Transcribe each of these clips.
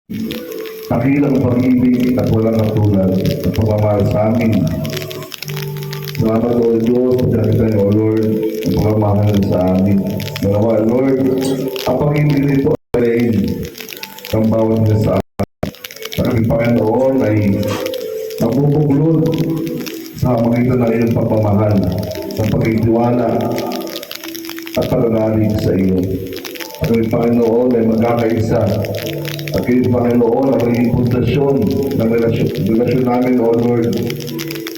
Nakilang pag-ibig at walang katulad at pagmamahal sa amin. Salamat o Diyos, pinakita niyo o Lord, ang pagmamahal sa amin. Nawa Lord, ang pag-ibig nito ay ang bawat niya sa amin. Sa aming Panginoon ay magbubuklod sa magitan ng iyong pagmamahal, sa pagkitiwala at pag-analig sa iyo. At ang Panginoon ay magkakaisa. At kayo Panginoon ang magiging pundasyon ng relasyon namin, O Lord,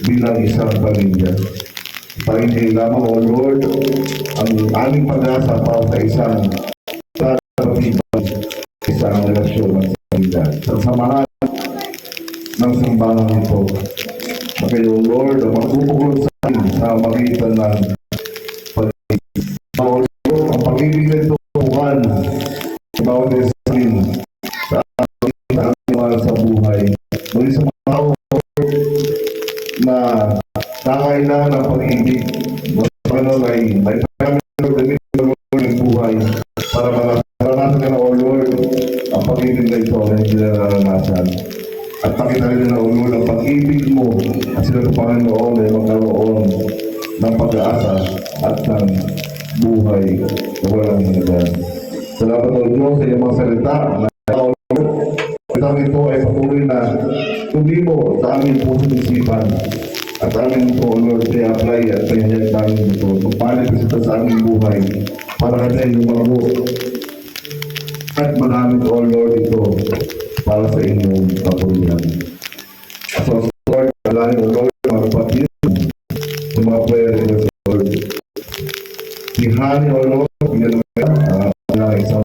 bilang isang pamilya. Panginoon lamang, O Lord, ang aming pag-asa para sa isang relasyon ng pamilya. Sa samahan ng simbahan ito, na kayo, Lord, ang magbubuklod sa amin sa magitan ng pag-ibig. Ang pag-ibig nito, bukan, bawat isa sa amin, sa aming sa buhay. Muli sa mga tao na nakailangan ng pag-ibig, Panginoon ay may pagkakamit ng buhay para maranasan ka na, O Lord, ang pag-ibig na ito na hindi naranasan. At pakita rin na, O Lord, ang pag-ibig mo at sila sa Panginoon ay magkaroon ng pag-aasa at ng buhay na walang hanggan. Salamat, O Diyos, sa iyong mga salita na itang ito ay patuloy na tumimo sa aming puso isipan at amin po, O Lord, i-apply at pinahayag namin ito. Magpalit ito sa aming buhay para kanya lumago at magamit, O Lord, ito para sa inyong kapurihan. So, Lord, alahin, O Lord, mga kapatid sa mga prayer request, Lord. Tihani, O Lord, bigyan mo na isang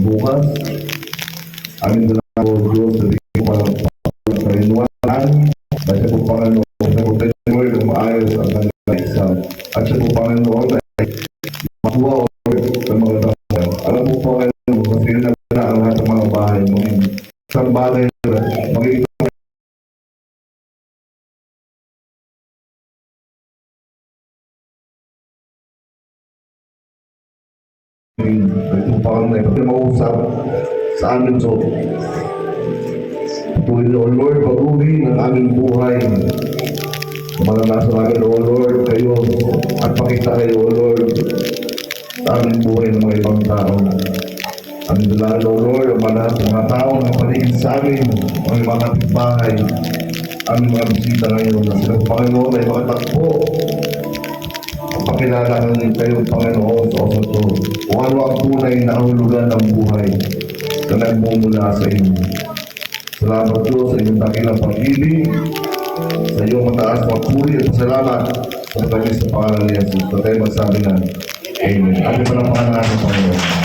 bukas. Amin na lang, O Diyos, sa bigyan mo palang pagkainuan. At siya po, Panginoon, sa Lord, umaayos ang kanilang exam. At siya po, Panginoon, ay makuha, O Lord, sa mga dapat. Alam po, Panginoon, kasi yun na ang lahat ng mga bahay mo. Isang bagay na magiging ito parang na ito mausap sa amin. So, patuloy na, O Lord, patuloy ng aming buhay. Malalasan namin, O Lord, kayo at pakita kayo, O Lord, sa aming buhay ng mga ibang tao. Aming dalalo, O Lord, ang mga tao na paligid sa amin, ang mga kapitbahay, aming mga bisita ngayon, na sila, Panginoon, ay makatakbo. Pakilala namin kayo, Panginoon, sa oso ito. Kung ano ang tunay na kahulugan ng buhay na nagmumula sa inyo. Salamat, Diyos, sa inyong dakilang pag-ibig, sa iyong mataas magpuri at salamat sa tamis sa pangalan ni Jesus. Sa tayo magsabi na, Amen. Amin pa ng pangalan natin, Panginoon.